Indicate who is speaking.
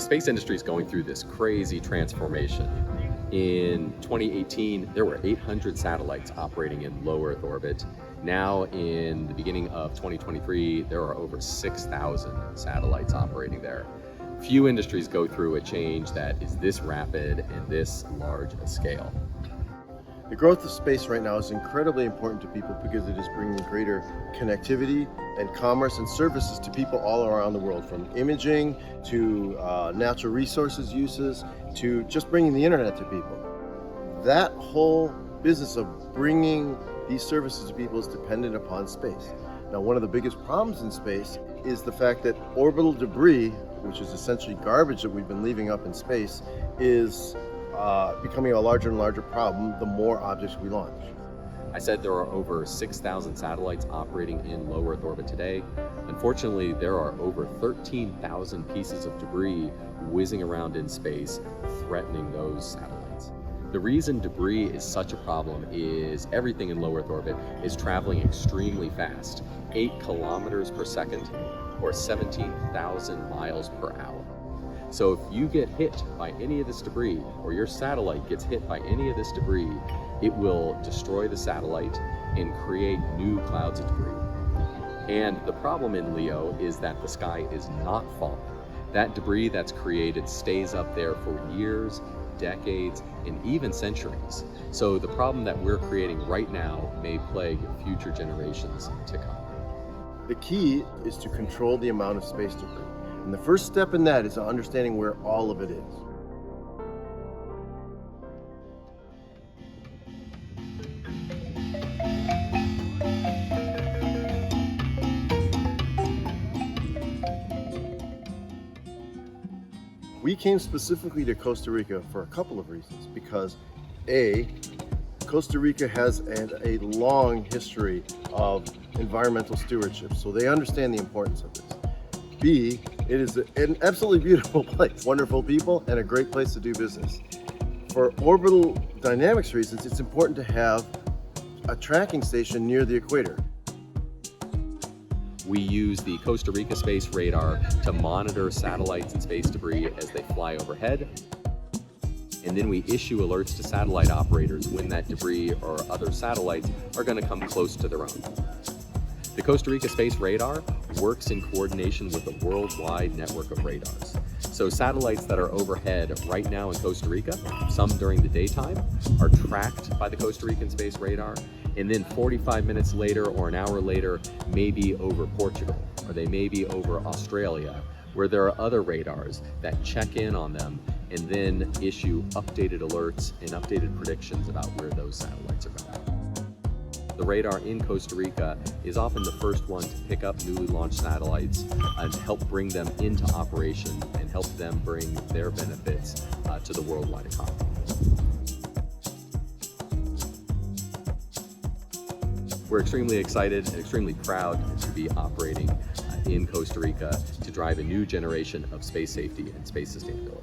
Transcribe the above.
Speaker 1: space industry is going through this crazy transformation. In 2018, there were 800 satellites operating in low Earth orbit. Now, in the beginning of 2023, there are over 6,000 satellites operating there. Few industries go through a change that is this rapid and this large a scale.
Speaker 2: The growth of space right now is incredibly important to people because it is bringing greater connectivity and commerce and services to people all around the world, from imaging to natural resources uses to just bringing the internet to people. That whole business of bringing these services to people is dependent upon space. Now, one of the biggest problems in space is the fact that orbital debris, which is essentially garbage that we've been leaving up in space, is becoming a larger and larger problem the more objects we launch.
Speaker 1: I said there are over 6,000 satellites operating in low Earth orbit today. Unfortunately, there are over 13,000 pieces of debris whizzing around in space, threatening those satellites. The reason debris is such a problem is everything in low Earth orbit is traveling extremely fast, 8 kilometers per second, or 17,000 miles per hour. So if you get hit by any of this debris, or your satellite gets hit by any of this debris, it will destroy the satellite and create new clouds of debris. And the problem in LEO is that the sky is not falling. That debris that's created stays up there for years, decades, and even centuries. So the problem that we're creating right now may plague future generations to come.
Speaker 2: The key is to control the amount of space debris. And the first step in that is understanding where all of it is. We came specifically to Costa Rica for a couple of reasons, because A, Costa Rica has a long history of environmental stewardship, so they understand the importance of this. B, it is an absolutely beautiful place, wonderful people, and a great place to do business. For orbital dynamics reasons, it's important to have a tracking station near the equator.
Speaker 1: We use the Costa Rica Space Radar to monitor satellites and space debris as they fly overhead. And then we issue alerts to satellite operators when that debris or other satellites are going to come close to their own. The Costa Rica Space Radar works in coordination with a worldwide network of radars. So satellites that are overhead right now in Costa Rica, some during the daytime, are tracked by the Costa Rican Space Radar, and then 45 minutes later or an hour later, maybe over Portugal, or they may be over Australia, where there are other radars that check in on them and then issue updated alerts and updated predictions about where those satellites are going. The radar in Costa Rica is often the first one to pick up newly launched satellites and help bring them into operation and help them bring their benefits to the worldwide economy. We're extremely excited and extremely proud to be operating in Costa Rica to drive a new generation of space safety and space sustainability.